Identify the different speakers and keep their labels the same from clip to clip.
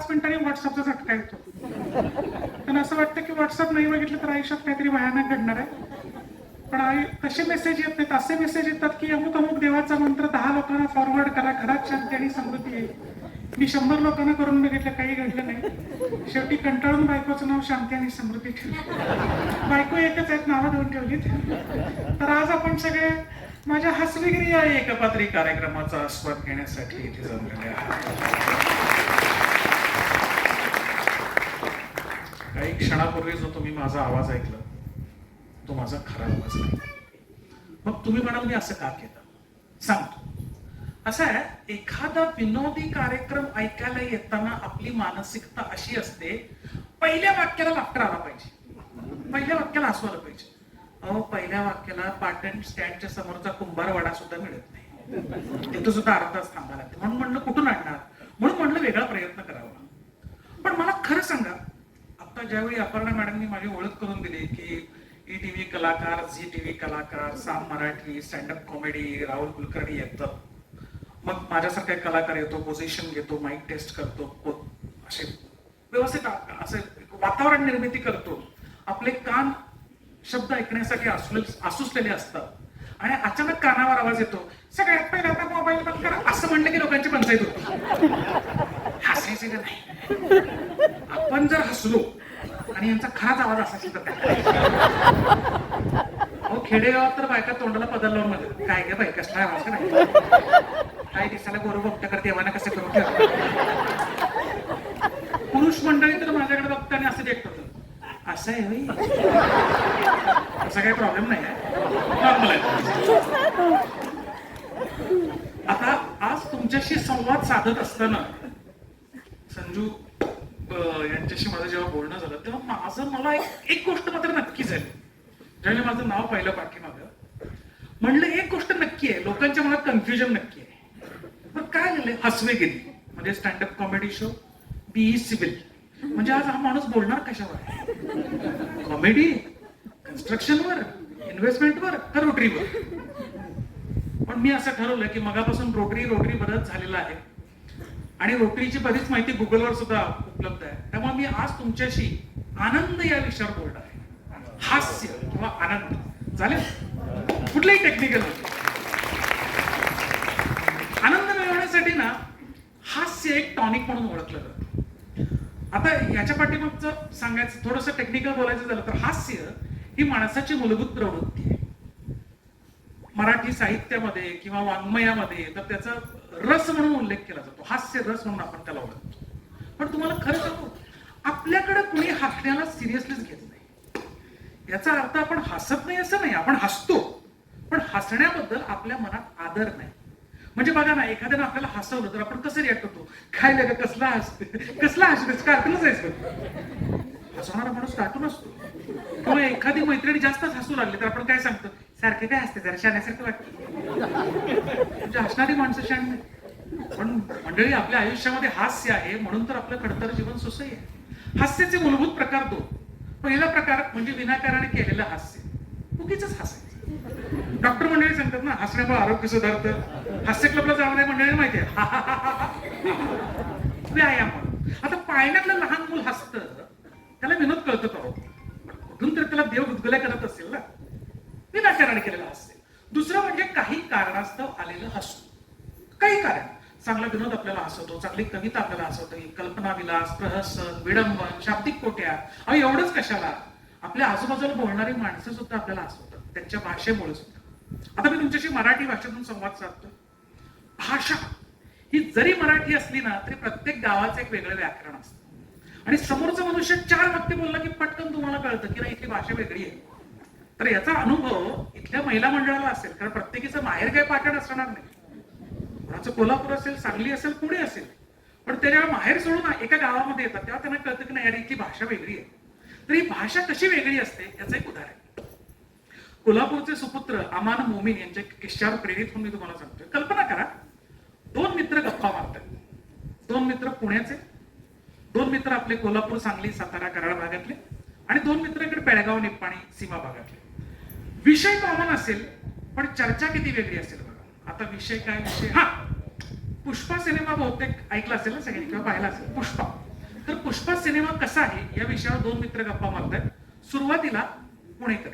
Speaker 1: 5 मिनिटांनी व्हॉट्सअपचा झटका येतो. त्यांना असं वाटतं की व्हॉट्सअप नाही बघितलं तर आयुष्यात काहीतरी भयानक घडणार आहे. पण तसे मेसेज येत नाहीत. असे मेसेज येतात की अमुक अमुक देवाचा मंत्र 10 लोकांना फॉरवर्ड करा, घरात शांती आणि समृद्धी येईल. मी 100 लोकांना करून बघितलं, काही घडलं नाही. शेवटी कंटाळून बायकोचं नाव शांती आणि समृद्धी ठेवलं. बायको एकच आहेत, नावं देऊन ठेवलीत. तर आज आपण सगळे माझ्या हसविगिरी या एकपात्री कार्यक्रमाचा आस्वाद घेण्यासाठी इथे जमलेले आहात. काही क्षणापूर्वी जो तुम्ही माझा आवाज ऐकला तो माझा खरा आवाज नाही. मग तुम्ही म्हणाल मी असं का केलं? सांगतो. असं आहे, एखादा विनोदी कार्यक्रम ऐकायला येताना आपली मानसिकता अशी असते, पहिल्या वाक्याला लाफ्टर आला पाहिजे, पहिल्या वाक्याला हसू आलं पाहिजे. अहो, पहिल्या वाक्याला पाटण स्टँडच्या समोरचा कुंभारवाडा सुद्धा मिळत नाही, तिथं सुद्धा अर्धा तास थांबायला लागते. म्हणून म्हणलं कुठून आणणार, म्हणून म्हणलं वेगळा प्रयत्न करावा. पण मला खरं सांगा, आता ज्यावेळी अपर्णा मॅडमनी माझी ओळख करून दिली की ETV कलाकार, ZTV कलाकार, साम मराठी, स्टँडअप कॉमेडी, राहुल कुलकर्णी येतात, मग माझ्यासारखा कलाकार येतो, पोझिशन घेतो, माईक टेस्ट करतो, असे व्यवस्थित असे वातावरण निर्मिती करतो, आपले कान शब्द ऐकण्यासाठी आसुसलेले असतात आणि अचानक कानावर आवाज येतो, सगळ्यात पहिला आता मोबाईल बंद करा, असं म्हणलं की लोकांची पंचायत होती. हसायचं का नाही? आपण जर हसलो आणि यांचा खास आवाज असायचा तर अहो, खेडेगावात तर बायका तोंडाला पदार लावून मध्ये काय गे बाई कसला आवाज नाही, काय दिसायला गोरू बघता देवाना कसं करून ठेवलं. पुरुष मंडळी तर माझ्याकडे बघताना असं देखत होतं, असं आहे होई, असा काही प्रॉब्लेम नाही आहे, नॉर्मल आहे. आता आज तुमच्याशी संवाद साधत असताना संजू यांच्याशी माझं जेव्हा बोलणं झालं तेव्हा मला एक गोष्ट मात्र नक्की झाली. ज्यावेळी माझं नाव पाहिलं पाठीमागं, म्हणलं एक गोष्ट नक्की आहे, लोकांच्या मनात कन्फ्युजन नक्की आहे. पण काय झालंय, हसवेगिरी म्हणजे stand up comedy show, BE civil म्हणजे आज हा माणूस बोलणार कशावर? कॉमेडी, कन्स्ट्रक्शनवर, इन्व्हेस्टमेंटवर का रोटरीवर? पण मी असं ठरवलं की मगापासून रोटरी बरंच झालेलं आहे आणि रोटरीची बरीच माहिती गुगलवर सुद्धा उपलब्ध आहे. त्यामुळे मी आज तुमच्याशी आनंद या विषयावर बोलणार आहे. हास्य किंवा आनंद चालेल, कुठलंही टेक्निकल. आनंद मिळवण्यासाठी ना हास्य एक टॉनिक म्हणून ओळखलं जातं. आता याच्या पाठीमागचं सांगायचं, थोडंसं टेक्निकल बोलायचं झालं तर हास्य ही माणसाची मूलभूत प्रवृत्ती आहे. मराठी साहित्यामध्ये किंवा वाङ्मयामध्ये तर त्याचा रस म्हणून उल्लेख केला जातो, हास्य रस म्हणून आपण त्याला ओळखतो. पण तुम्हाला खरं सांगू, आपल्याकडे कुणी हसण्याला सिरियसलीच घेत नाही. याचा अर्थ आपण हसत नाही असं नाही, आपण हसतो, पण हसण्याबद्दल आपल्या मनात आदर नाही. म्हणजे बघा ना, एखाद्यानं आपल्याला हसवलं तर आपण कसं रिॲक्ट होतो, काय लगा कसला हसते, कसला हसतेस, कार्टूनच जायचं. हसवणारा माणूस कार्टून असतो. किंवा एखादी मैत्रिणी जास्तच हसू लागली तर आपण काय सांगतो, सारखे काय हसते, जरा शाण्यासारखं वाटतं. म्हणजे हसणारी माणसं शाण नाही. पण मंडळी, आपल्या आयुष्यामध्ये हास्य आहे म्हणून तर आपलं खडतर जीवन सुसह्य आहे. हास्याचे मूलभूत प्रकार दोन. पहिला प्रकार म्हणजे विनाकाराने केलेलं हास्य, उगीच हसायचं. डॉक्टर मंडळी सांगतात ना, हसण्यामुळे आरोग्य सुधारतं. हास्य क्लबला जाणाऱ्या मंडळी माहिती आहे, व्यायाम. आता पाळण्यातलं लहान मूल हसतं, त्याला विनोद कळतो का? कुठून तरी त्याला देव गुदगुल्या करत असेल ना, विनाकाराने केलेलं हास्य. दुसरं म्हणजे काही कारणास्तव आलेलं हसू. काही कारण, चांगला विनोद आपल्याला हसवतो, चांगली कविता आपल्याला हसवते, कल्पना विलास, प्रहसन, विडंबन, शाब्दिक कोट्या. अहो, एवढंच कशाला, आपल्या आजूबाजूला बोलणारी माणसं सुद्धा आपल्याला हसवतात, त्यांच्या भाषेमुळे सुद्धा. आता मी तुमच्याशी मराठी भाषेतून संवाद साधतो. भाषा ही जरी मराठी असली ना तरी प्रत्येक गावाचं एक वेगळं व्याकरण असतं आणि समोरचा मनुष्य 4 वाक्य बोलला की पटकन तुम्हाला कळतं की नाही, इथली भाषा वेगळी आहे. तर याचा अनुभव इथल्या महिला मंडळाला असेल, कारण प्रत्येकीचं माहेर काही पाटण असणार नाही. कोणाचं कोल्हापूर असेल, सांगली असेल, पुणे असेल, पण ते जेव्हा माहेर सोडून एका गावामध्ये येतात तेव्हा त्यांना कळतं की नाही यार, इथली भाषा वेगळी आहे. तर ही भाषा कशी वेगळी असते याचं एक उदाहरण. कोल्हापूरचे सुपुत्र अमान मोमीन यांच्या किस्स्यावर प्रेरित होऊन मी तुम्हाला सांगतोय. कल्पना करा, 2 मित्र गप्पा मारतात. 2 मित्र पुण्याचे, 2 मित्र आपले कोल्हापूर, सांगली, सातारा, कराड भागातले आणि 2 मित्र इकडे बेळगाव, निप्पाणी सीमा भागातले. विषय कॉमन असेल पण चर्चा किती वेगळी असेल बघा. आता विषय काय? विषय पुष्पा सिनेमा बहुतेक ऐकला असेल ना सगळ्यांनी किंवा पाहिला असेल. पुष्पा तर पुष्पा सिनेमा कसा आहे या विषयावर दोन मित्र गप्पा मारतात. सुरुवातीला पुणेकर.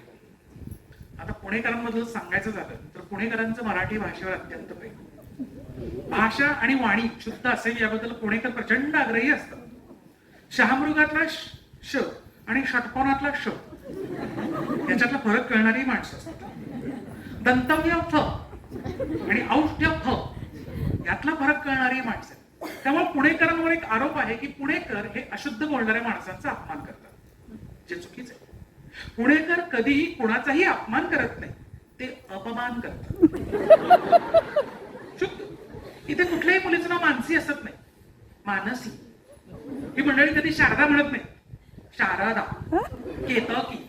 Speaker 1: आता पुणेकरांमधलं सांगायचं झालं तर पुणेकरांचं मराठी भाषेवर अत्यंत प्रेम. भाषा आणि वाणी शुद्ध असेल याबद्दल पुणेकर प्रचंड आग्रही असतात. शहामृगातला श आणि षटकोनातला श याच्यातला फरक कळणारी माणसं असतात. दंतव्य फ आणि औष्ठ्य फ यातला फरक कळणारी माणसं. त्यामुळे पुणेकरांवर एक आरोप आहे की पुणेकर हे अशुद्ध बोलणाऱ्या माणसांचा अपमान करतात, जे चुकीचं आहे. पुणेकर कधीही कुणाचाही अपमान करत नाही, ते अपमान करतात. शुद्ध. इथे कुठल्याही मुलीचं नाव मानसी असत नाही, मानसी. ही मंडळी कधी शारदा म्हणत नाही, शारदा. केतकी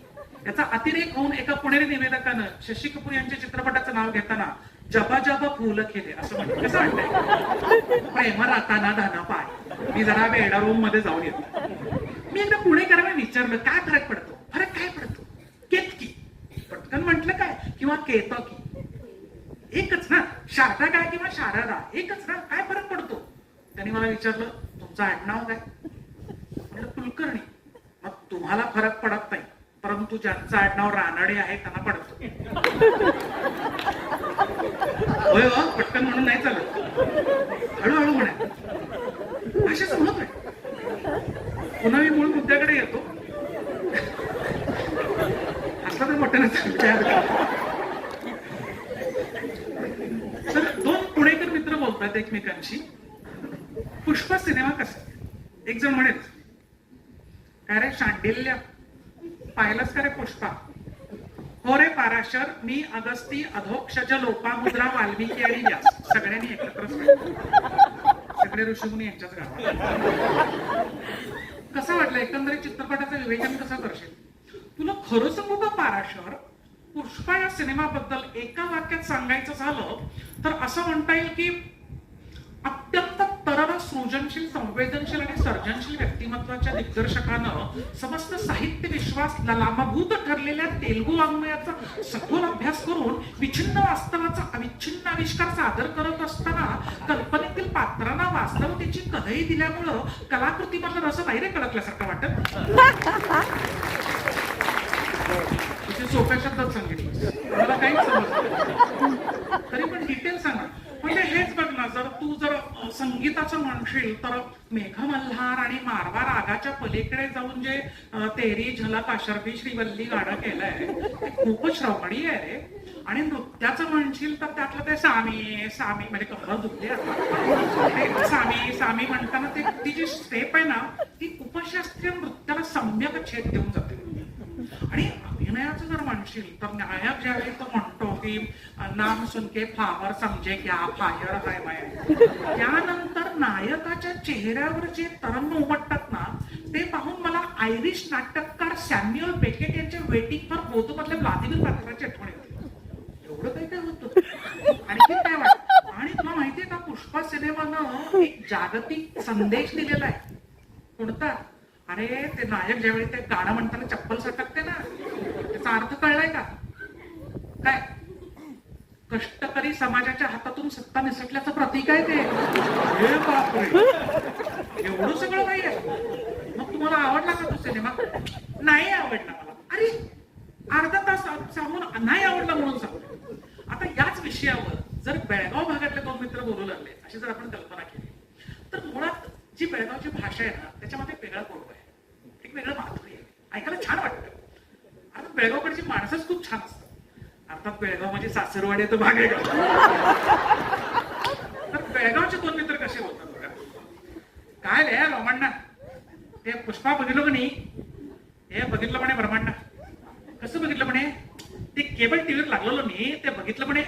Speaker 1: याचा अतिरेक होऊन एका पुणेरी निवेदकानं शशी कपूर यांच्या चित्रपटाचं नाव घेताना जबा जबा फुलं केले असं म्हणते. कसं वाटतंय? प्रेम राताना धाना पाय. मी जरा वेडा रूम मध्ये जाऊन येतो. मी एकदा पुणेकरांना विचारलं काय फरक पडतो. फरक काय पडतो? केतकी पटकन म्हटलं काय, किंवा केतकी एकच ना. शारदा काय किंवा शारदा एकच ना, काय फरक पडतो? त्यांनी मला विचारलं तुमचं आडनाव काय? म्हटलं कुलकर्णी. मग तुम्हाला फरक पडत नाही, परंतु ज्यांचं आडनाव रानडे आहे त्यांना पडतो. होय हो, पटकन म्हणून नाही चालत, हळूहळू म्हणा. भाषेचं महत्व आहे. पुन्हा मी मूळ मुद्द्याकडे येतो. असं तर मोठं तर दोन पुणेकर मित्र बोलतात एकमेकांशी. पुष्पा सिनेमा कसा? एक जण म्हणेल काय रे शांडिल्य, पाहिलंच का रे पुष्पा? हो रे पाराशर, मी अगस्ती अधोक्षज लोपामुद्रा वाल्मिकी आणि व्यास सगळ्यांनी एकत्रच सगळे ऋषीमुनी यांच्याच गावात. कसं वाटलं एकंदरीत चित्रपटाचं विवेचन कसं करशील? तुला खरं सांगू का पाराशर, पुष्पा या सिनेमाबद्दल एका वाक्यात सांगायचं झालं तर असं म्हणता येईल की अत्यंत तरल, सृजनशील, संवेदनशील आणि सर्जनशील व्यक्तिमत्वाच्या दिग्दर्शकानं समस्त साहित्य विश्वास लामाभूत ठरलेल्या तेलुगू वाङ्मयाचा सखोल अभ्यास करून विच्छिन्न वास्तवाचा अविच्छिन्न आविष्कार सादर करत असताना कल्पनेतील पात्रांना वास्तवतेची कधई दिल्यामुळं कलाकृतीमधलं रस बाहेर कळकल्यासारखं वाटत. सोप्या शब्दात सांगितलं, मला काहीच समजलं तरी पण डिटेल सांगा. म्हणजे हेच बघ ना, जर संगीताचं म्हणशील तर मेघमल्हार आणि मारवा रागाच्या पलीकडे जाऊन जे तेरी झलक आशर्फी श्रीवल्ली गाणं केलंय ते खूपच श्रवणीय आहे रे. आणि नृत्याचं म्हणशील तर त्यातलं ते सामी सामी म्हणजे कंबर दुखते आता. सामी सामी म्हणताना ती जी स्टेप आहे ना ती उपशास्त्रीय नृत्याला सम्यक छेद देऊन जाते. आणि अभिनयाचं जर म्हणशील तर नायक ज्यावेळी तो म्हणतो की नाम सुनके फ्लावर समजे क्या फायर हाय माय, त्यानंतर नायकाच्या चेहऱ्यावर जे तरंग उमटतात ना ते पाहून मला आयरिश नाटककार सॅम्युअल बेकेट यांच्या वेटिंग फॉर गोदो मधल्या व्लादिमीर पात्राची आठवण येते. एवढं काही काय होतं. आणखी काय वाटतं? आणि तुला माहितीये का पुष्पा सिनेमानं एक जागतिक संदेश दिलेला आहे. कोणता? अरे ते नायक ज्यावेळी ते गाणं म्हणताना चप्पल सटकते ना त्याचा अर्थ कळलाय का? काय? कष्टकरी समाजाच्या हातातून सत्ता निसटल्याचं प्रतीक आहे ते. एवढं सगळं काही आहे. मग तुम्हाला आवडला का तो सिनेमा? नाही आवडला मला. अरे अर्धा तास सांगून नाही आवडला म्हणून सांगतो. आता याच विषयावर जर बेळगाव भागातले दोन मित्र बोलू लागले अशी जर आपण कल्पना केली तर मुळात जी बेळगावची भाषा आहे ना त्याच्यामध्ये एक वेगळा कोड आहे, एक वेगळं माधुर्य आहे, ऐकायला छान वाटतं. अर्थात बेळगावकडची माणसंच खूप छान असतात. अर्थात बेळगाव म्हणजे सासरवाडी तो भाग आहे. तर बेळगावचे दोन मित्र कसे बोलतात बघा. काय रे रोमण्णा, ते पुष्पा बघितलं का नाही? हे बघितलं म्हणे ब्रह्मांडा. कसं बघितलं म्हणे? ते केबल टीव्हीवर लागलेलं नाही, ते बघितलं म्हणे.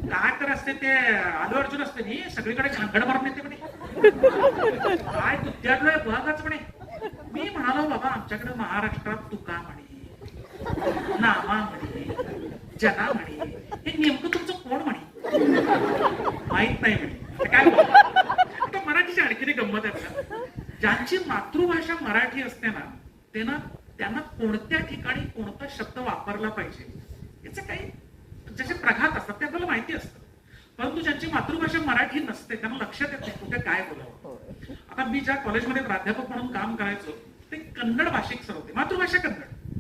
Speaker 1: काय तर असते ते आलू अर्जुन असते नाही, सगळीकडे झांगड मारून येते म्हणे. काय तुझ्याकडे बघाच म्हणे. मी म्हणालो बाबा आमच्याकडे महाराष्ट्रात तुका म्हणे, नामा म्हणे, जना म्हणे, हे नेमकं तुमचं कोण म्हणे माहित नाही म्हणे. काय आता मराठीची आणखीन गंमत आहे. ज्यांची मातृभाषा मराठी असते ना त्यांना कोणत्या ठिकाणी कोणता शब्द वापरला पाहिजे याचं काही जसे प्रघात असतात ते आपल्याला माहिती असतं. परंतु ज्यांची मातृभाषा मराठी नसते त्यांना लक्षात येत नाही कुठे काय बोलावं. आता मी ज्या कॉलेजमध्ये प्राध्यापक म्हणून काम करायचो ते कन्नड भाषिक सर होते, मातृभाषा कन्नड.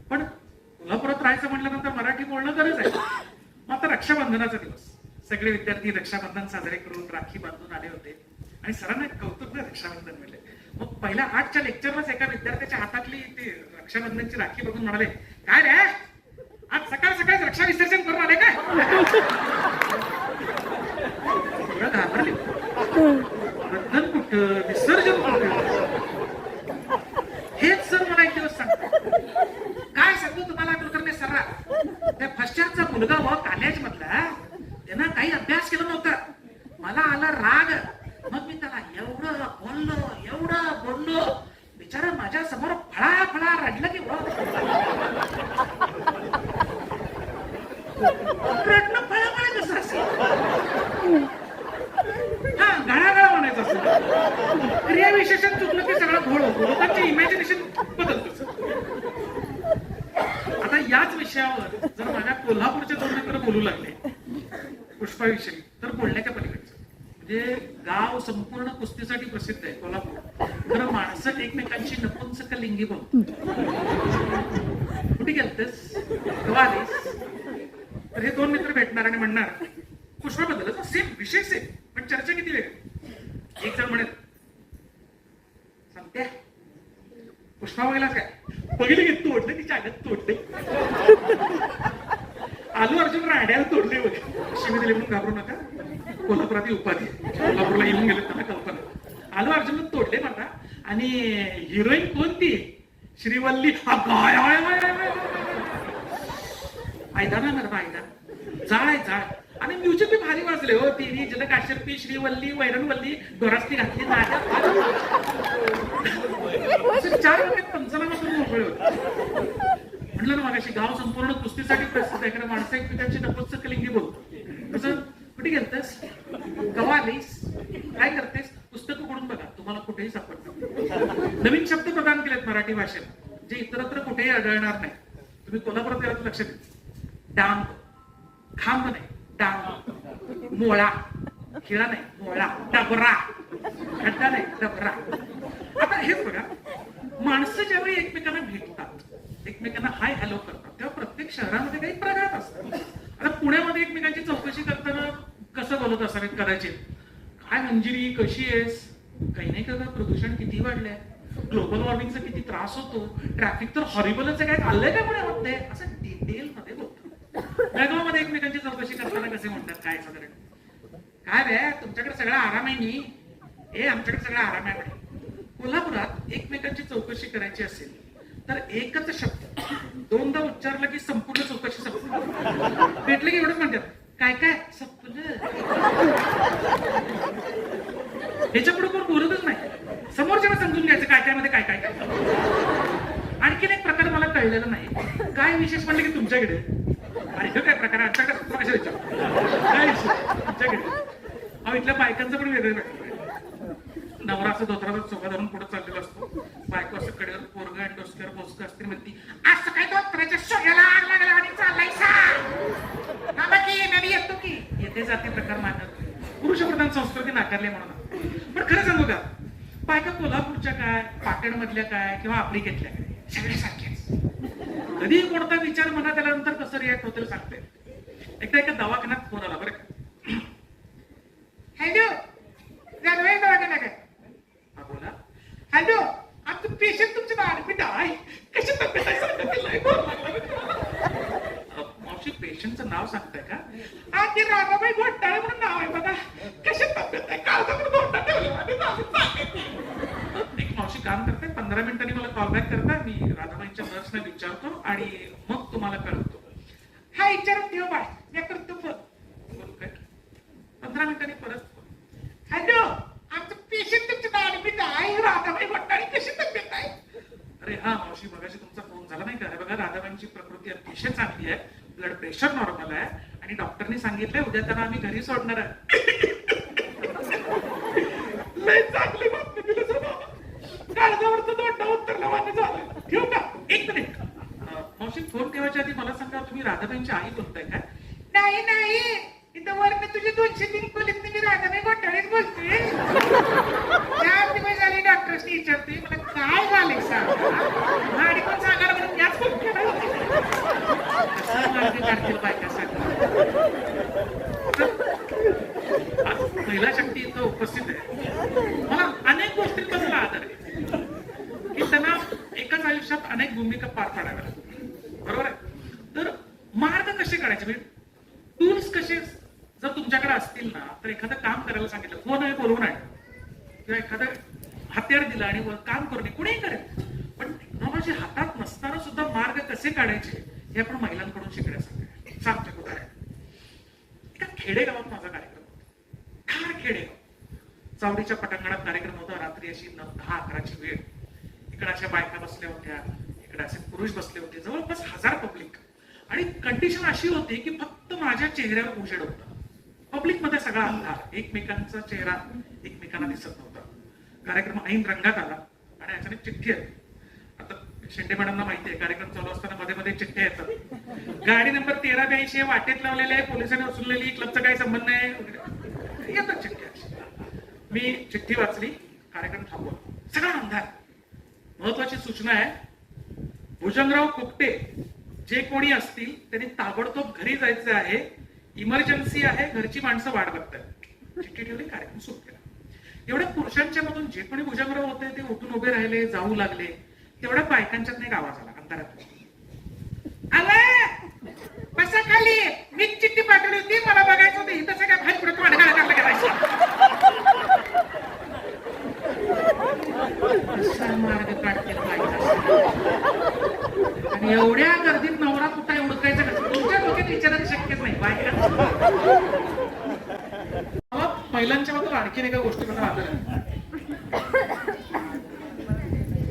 Speaker 1: पण कोल्हापुरात राहायचं म्हटल्यानंतर मराठी बोलणं गरज आहे. मग आता रक्षाबंधनाचा दिवस, सगळे विद्यार्थी रक्षाबंधन साजरे करून राखी बांधून आले होते आणि सरांना कौतुक ना रक्षाबंधन मिळले. मग पहिल्या 8च्या लेक्चरलाच एका विद्यार्थ्याच्या हातातली ते रक्षाबंधनची राखी बघून म्हणाले, काय रे आज सकाळ सकाळी रक्षा विसर्जन करून आले काय? घाबरले. बंधन कुठं, विसर्जन कुठं? हेच सर मला एक दिवस सांगतो. काय सांगू तुम्हाला कुलकर्णी सर, त्या फर्स्ट इयरचा मुलगा व कॉलेज मधला त्यानं काही अभ्यास केला नव्हता. मला आला राग. मग मी त्याला एवढं बोललो बिचारा माझ्या समोर फळा रडलं की रडणं फळा कसं असेल? हा गळा म्हणायचं असेल. क्रियाविशेषण चुकलं की सगळं घोळ होतो, लोकांचे इमॅजिनेशन बदलतं. आता याच विषयावर जर माझ्या कोल्हापूरच्या दोन मित्र बोलू लागले पुष्पाविषयी, तर बोलण्याच्या पलीकडचं म्हणजे गाव संपूर्ण कुस्तीसाठी प्रसिद्ध आहे कोल्हापूर. खरं माणसं एकमेकांची नपुंसक लिंगी बोलतात. कुठे गेलतेस, केव्हा आलीस? तर हे दोन मित्र भेटणार आणि म्हणणार पुष्पाबद्दल सेम विषय सेम, पण चर्चा किती वेगळी. एक जण म्हणेल सांगते पुष्पा बघितलास काय? बघितलं की तोडले की चागत तोडले. आलू अर्जुन राड्याला तोडले बघ. शिवी दिली म्हणून घाबरू नका, कोल्हापुरात उपाधी, कोल्हापूरला येऊन गेले त्यांना कल्पना. आलू अर्जुन तोडले म्हणता. आणि हिरोईन कोणती? श्रीवल्ली. आयदा ना मॅडम आयदा, जाळ. आणि म्युझिक बी भारी वाजले हो. तिने जल काश्यपी, श्रीवल्ली, वैरणवल्ली, दोरास्ती घातली नाट्यात 4 मिनिट पंचनामातून मोकळे होते. म्हटलं ना मगाशी गाव संपूर्ण कुस्तीसाठी प्रसिद्ध आहे, कारण माणसं एकमेकांची नपुंसक लिंगी बोलतो. कसं कुठे गेलतेस, केव्हा आलीस, काय करतेस? पुस्तकं पडून बघा, तुम्हाला कुठेही सापडणार. नवीन शब्द प्रदान केलेत मराठी भाषेला जे इतरत्र कुठेही आढळणार नाही. तुम्ही कोल्हापुरात गेलात लक्षात द्या. डांब, खांब नाही डांब, मोळा, खिळा नाही मोळा, डबरा, खड्डा नाही डबरा. आता हेच बघा, माणसं ज्यावेळी एकमेकांना भेटतात, एकमेकांना हाय हॅलो करतात, तेव्हा प्रत्येक शहरामध्ये काही प्रघात असतात. आता पुण्यामध्ये एकमेकांची चौकशी करताना कसं बोलत असावेत कदाचित, काय मंजिरी कशी आहेस? काही नाही का, प्रदूषण किती वाढलंय, ग्लोबल वॉर्मिंगचा किती त्रास होतो, ट्रॅफिक तर हॉरिबलच आहे, काय चाललंय काय पुणे होत नाही, असं डिटेल मध्ये बोलतात. बेळगावमध्ये एकमेकांची चौकशी करताना कसे म्हणतात, काय साधारण काय रे तुमच्याकडे सगळा आराम आहे नी? हे आमच्याकडे सगळा आराम आहे म्हणे. कोल्हापुरात एकमेकांची चौकशी करायची असेल तर एकच शब्द 2दा उच्चारला की संपूर्ण चौकशी संपली. भेटले की एवढंच म्हणतात, काय काय संपलं. ह्याच्या पुढे कोण बोलतच नाही. समोरच्या समजून घ्यायचं काय काय मध्ये काय काय काय. आणखीन एक प्रकार मला कळलेला नाही, काय विशेष म्हणलं की तुमच्याकडे. आणि हे काय प्रकार आमच्याकडे कशा विचार काय तुमच्याकडे. अहो इथल्या बायकांचं पण वेगळं भेटलं. नवरा असं धोत्राचा चोखा धरून पुढे चाललेला असतो, बायको असं कडेवर पोरग आणि डोसक्यावर बोसक असते, म्हणती आज सकाळी धोत्राच्या शोग्याला आग लागला आणि चाललायसा येतो की. येते जाते प्रकार मानत पुरुषप्रधान संस्कृती नाकारली म्हणून. पण खरं सांगू का, बायका कोल्हापूरच्या काय, पाटण मधल्या काय किंवा आफ्रिकेतल्या काय सगळ्या सारख्याच. कधी कोणता विचार मनात आल्यानंतर कसं रिॲक्ट होतं सांगते. एकदा एका दवाखान्यात फोन आला बरं का. हॅलो दवाखाना काय? हा बोला. हॅलो आमचं पेशंट तुमच्या ऍडमिट आहे, कशी तब्येत आहे? मावशी पेशंटचं नाव सांगताय का? हा ते राधाबाई घोटाळे म्हणून नाव आहे बघा, कशी तब्येत आहे? एक मावशी काम करते, 15 मिनिटांनी मला कॉल बॅक करता, मी राधाबाईंच्या नर्सला विचारतो आणि मग तुम्हाला कळवतो. हा विचारत ठेव बाय, मी करतो फोन. 15 मिनिटांनी परत फोन. हॅलो आमचं पेशंट तुमच्या ऍडमिट आहे, राधाबाई घोटाळे कशी तब्येत आहे? अरे हा मावशी मगाशी तुमचा फोन झाला नाही का? बघा राधाबाईंची प्रकृती अतिशय चांगली आहे, ब्लड प्रेशर नॉर्मल आहे आणि डॉक्टरनी सांगितलंय उद्या त्यांना आम्ही घरी सोडणार आहे. लय चांगली बातमी दिली सर बाबा, काळजावरचं दोंडा उतरला मान्य झालं. ठेवू का? 1 मिनिट मावशी, फोन ठेवायच्या आधी मला सांगा, तुम्ही राधाबाईंची आई बोलताय का? नाही नाही, इथं वरनं तुझे 203 खोलीत मी राधाबाई घोटाळेच बोलतोय. चार दिवस झाले डॉक्टरशी विचारते मला काय झाले सांग गाडी पण सांगायला म्हणून याच फोन केला कसं मार्ग काढतील बायका सांगा महिला शक्ती इथं उपस्थित आहे मला अनेक गोष्टींबद्दल आदर आहे की त्यांना एकाच आयुष्यात अनेक भूमिका पार पाडाव्या लागतात बरोबर आहे तर मार्ग कसे काढायचे म्हणजे टूल्स कसे जर तुमच्याकडे असतील ना तर एखादं काम करायला सांगितलं फोन आहे बोलवून आहे किंवा एखादं हत्यार दिलं आणि काम करून कुणीही करेल पण टेक्नॉलॉजी हातात नसताना सुद्धा मार्ग कसे काढायचे हे आपण महिलांकडून शिकण्यासारखं सांगतो कुठं आहे एका खेडेगावात माझा कार्यक्रम होता फार खेडेगाव चावडीच्या पटांगणात कार्यक्रम होता रात्री अशी 10-11ची वेळ इकडे अशा बायका बसल्या होत्या इकडे असे पुरुष बसले होते जवळपास 1000 पब्लिक आणि कंडिशन अशी होती की फक्त माझ्या चेहऱ्यावर उजेड होता पब्लिक मध्ये सगळा अंधार एकमेकांचा चेहरा एकमेकांना दिसत नव्हता कार्यक्रम ऐन रंगात आला आणि अचानक चिठ्ठी आली आता शेंडे मॅडमना माहिती आहे कार्यक्रम चालू असताना मध्ये मध्ये चिठ्ठ्या येतात गाडी नंबर 1382 वाटेत लावलेले आहे पोलिसांनी उचललेली क्लबचा काही संबंध नाही येतात चिठ्ठ्या मी चिठ्ठी वाचली कार्यक्रम थांबवला सगळा अंधार महत्वाची सूचना आहे भुजंगराव कुकटे जे कोणी असतील त्यांनी ताबडतोब घरी जायचं आहे इमर्जन्सी आहे घरची माणसं वाट बघतात चिठ्ठी ठेवली कार्यक्रम सुरू केला एवढ्या पुरुषांच्या मधून जे कोणी भुजंगराव होते ते उठून उभे राहिले जाऊ लागले तेवढ्या बायकांच्यात एक आवाज आला अंतरात बसा खाली मी चिठ्ठी पाठवली होती मला बघायचं होतं इथं सगळ्या भाई पुढे वाढगाळा टाकला करायचं मार्ग काढतील आणि एवढ्या गर्दीत नवरा कुठे उडकायचा कसं तुमच्या डोक्यात विचारायला शक्यच नाही बायका महिलांच्या बद्दल आणखीन एका गोष्टीबद्दल आदर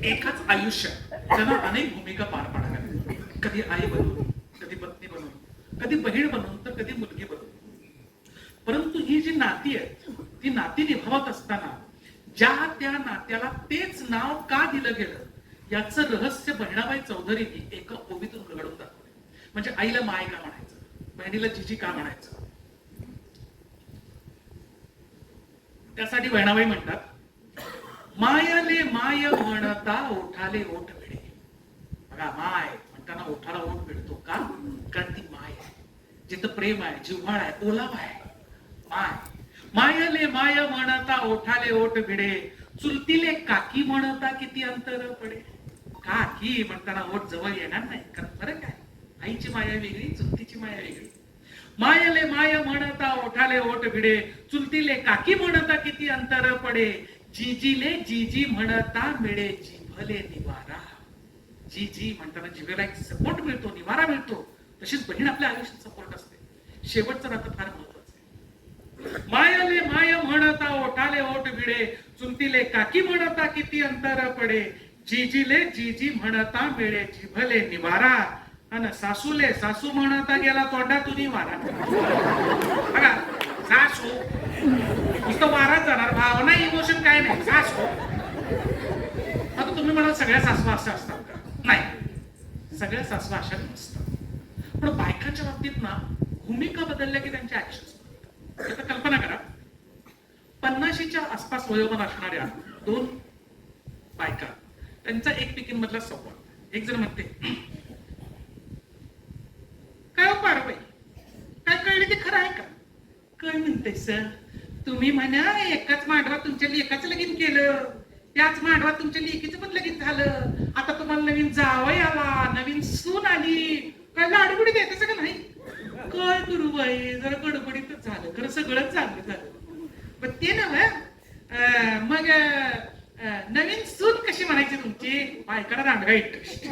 Speaker 1: एकाच आयुष्य त्यांना अनेक भूमिका पार पाडाव्या कधी आई बनून कधी पत्नी बनून कधी बहीण बनून तर कधी मुलगी बनून परंतु ही जी नाती आहेत ती नाती निभावत असताना ज्या त्या नात्याला तेच नाव का दिलं गेलं याचं रहस्य बहिणाबाई चौधरींनी एका ओवीतून उलगडून दाखवले म्हणजे आईला माय का म्हणायचं बहिणीला जिजी का म्हणायचं त्यासाठी बहिणाबाई म्हणतात मायले माय म्हणता ओठाले ओठ भिडे बघा माय म्हणताना ओठाला ओठ भिडतो का कारण ती माय आहे जिथं प्रेम आहे जिव्हाळ आहे ओलावा आहे माय मायले माय म्हणता ओठाले ओठ भिडे चुलतीले काकी म्हणता किती अंतर पडे काकी म्हणताना ओठ जवळ येणार नाही कारण फरक आहे आईची माया वेगळी चुलतीची माया वेगळी मायले माय म्हणता ओठाले ओठ भिडे चुलतीले काकी म्हणता किती अंतर पडे जीजीले जीजी म्हणता मिळे जिभले निवारा जीजी म्हणताना जिभेला एक सपोर्ट मिळतो निवारा मिळतो तशीच बहीण आपल्या आयुष्यात सपोर्ट असते शेवटचं नातं फार महत्वाचं आहे मायले माय म्हणता ओठाले ओठ भिडे चुलतीले काकी म्हणता किती अंतर पडे जीजीले जीजी म्हणता मिळे जिभले निवारा आणि सासूले सासू म्हणता गेला तोंडातून वारा बघा सासू नुसतं वाराच जाणार भावना इमोशन काय नाही सासू आता तुम्ही म्हणाल सगळ्या सासवा अशा असतात का नाही सगळ्या सासवा अशा नसतात पण बायकांच्या बाबतीत ना भूमिका बदलल्या की त्यांचे ऍक्शन आता कल्पना करा 50च्या आसपास वयोमान असणाऱ्या 2 बायका त्यांचा एकमेकींमधला संवाद एक जण म्हणते काय पारबाई काय कळलं ते खरं आहे का काय म्हणते सर तुम्ही म्हणा एकाच मांडवात तुमच्या लेकाचं लगीन केलं त्याच मांडवात तुमच्या लेकीचं पण लगीन झालं आता तुम्हाला नवीन जावई आला नवीन सून आली काय लाडगुडी द्यायचं का नाही काय करू बाई जरा गडबडीतच झालं खरं सगळंच चांगलं झालं पण ते ना मग नवीन सून कशी म्हणायची तुमची बायकाला रांडगा इंटरेस्ट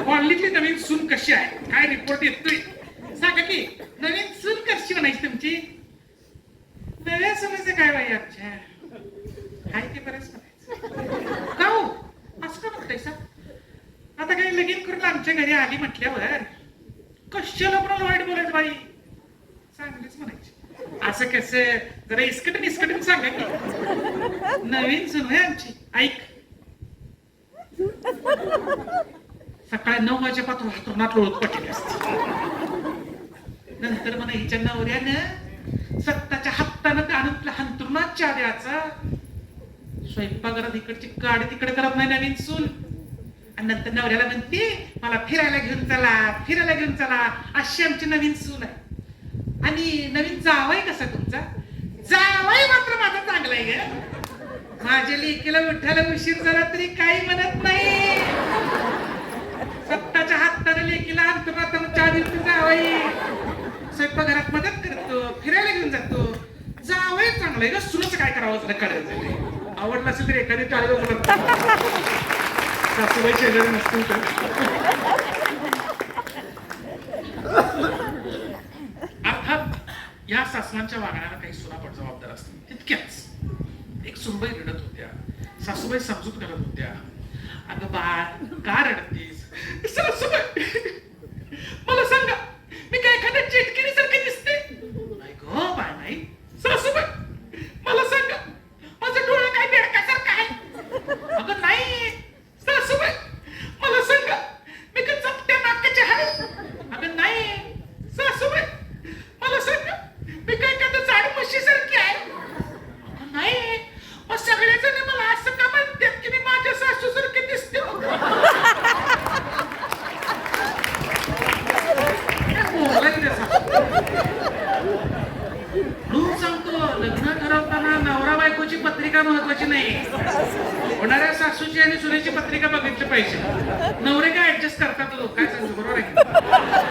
Speaker 1: कॉलनीतली नवीन सून कशी आहे काय रिपोर्ट येतोय सांगा की नवीन सून कशी म्हणायची तुमची नव्या समस्या काय बाई आमच्या काय ते बरेच म्हणायचं का हो असं का म्हणताय सा आता काही लगीन करून आमच्या घरी आली म्हटल्यावर कशाला पण वाईट बोलायचं बाई चांगलीच म्हणायची असं कसं जरा इस्कटून सांगा की नवीन सुन आहे आमची ऐक सकाळी 9 वाजेपासून हातोनात लोळत पडलेली असते नंतर म्हणा हिच्या नवऱ्यानं स्वतःच्या हात हातानं कानातल्या हंतरुणात चहा द्यायचा. स्वयंपाकघरात इकडची गाडी तिकडे करत नाही नवीन सून. आणि नंतर नवऱ्याला म्हणते मला फिरायला घेऊन चला, फिरायला घेऊन चला. अशी आमची नवीन सून आहे. आणि नवीन जावई कसा तुमचा? जावई मात्र माझा चांगला आहे ग. माझ्या लेकीला उठायला उशीर झाला तरी काही म्हणत नाही. स्वतःच्या हाताने लेकीला अंतरात चहा देऊन जावई. स्वयंपाकघरात मदत करतो, फिरायला घेऊन जातो. जावई चांगलं आहे ग. सुनच काय करावं जरा कळायचं. आवडलं असेल तर एखादी टाळी बोलत. सासूबाई शेजारी नसतील तर. अर्थात या सासवांच्या वागण्याला काही सुना पण जबाबदार असतात. तितक्याच एक सुनबाई रडत होत्या. सासूबाई समजूत करत होत्या. अगं बाळ का रडतीस? सासूबाई मला सांगा मी काय एखाद्या चिटकिरी सारखी दिसते? नाही गो बाय नाही. सासूबाई मला सांगा माझं डोळं काय बेडकासारखं आहे? अगं नाही. सासूबाई मला सांगा मी काय चपट्या नाकाचे आहे? अगं नाही. सासूबाई मला सांगा मी काय एखाद्या जाड म्हशीसारखी आहे? अगं नाही. मग सगळेजण मला असं का म्हणतात की मी माझ्या सासूसारखी दिसते? म्हणून सांगतो लग्न ठरवताना नवरा बायकोची पत्रिका महत्वाची नाही. होणाऱ्या सासूची आणि सुनेची पत्रिका बघितली पाहिजे. नवरे काय ऍडजस्ट करतात लोक काय सांगतो बरोबर आहे.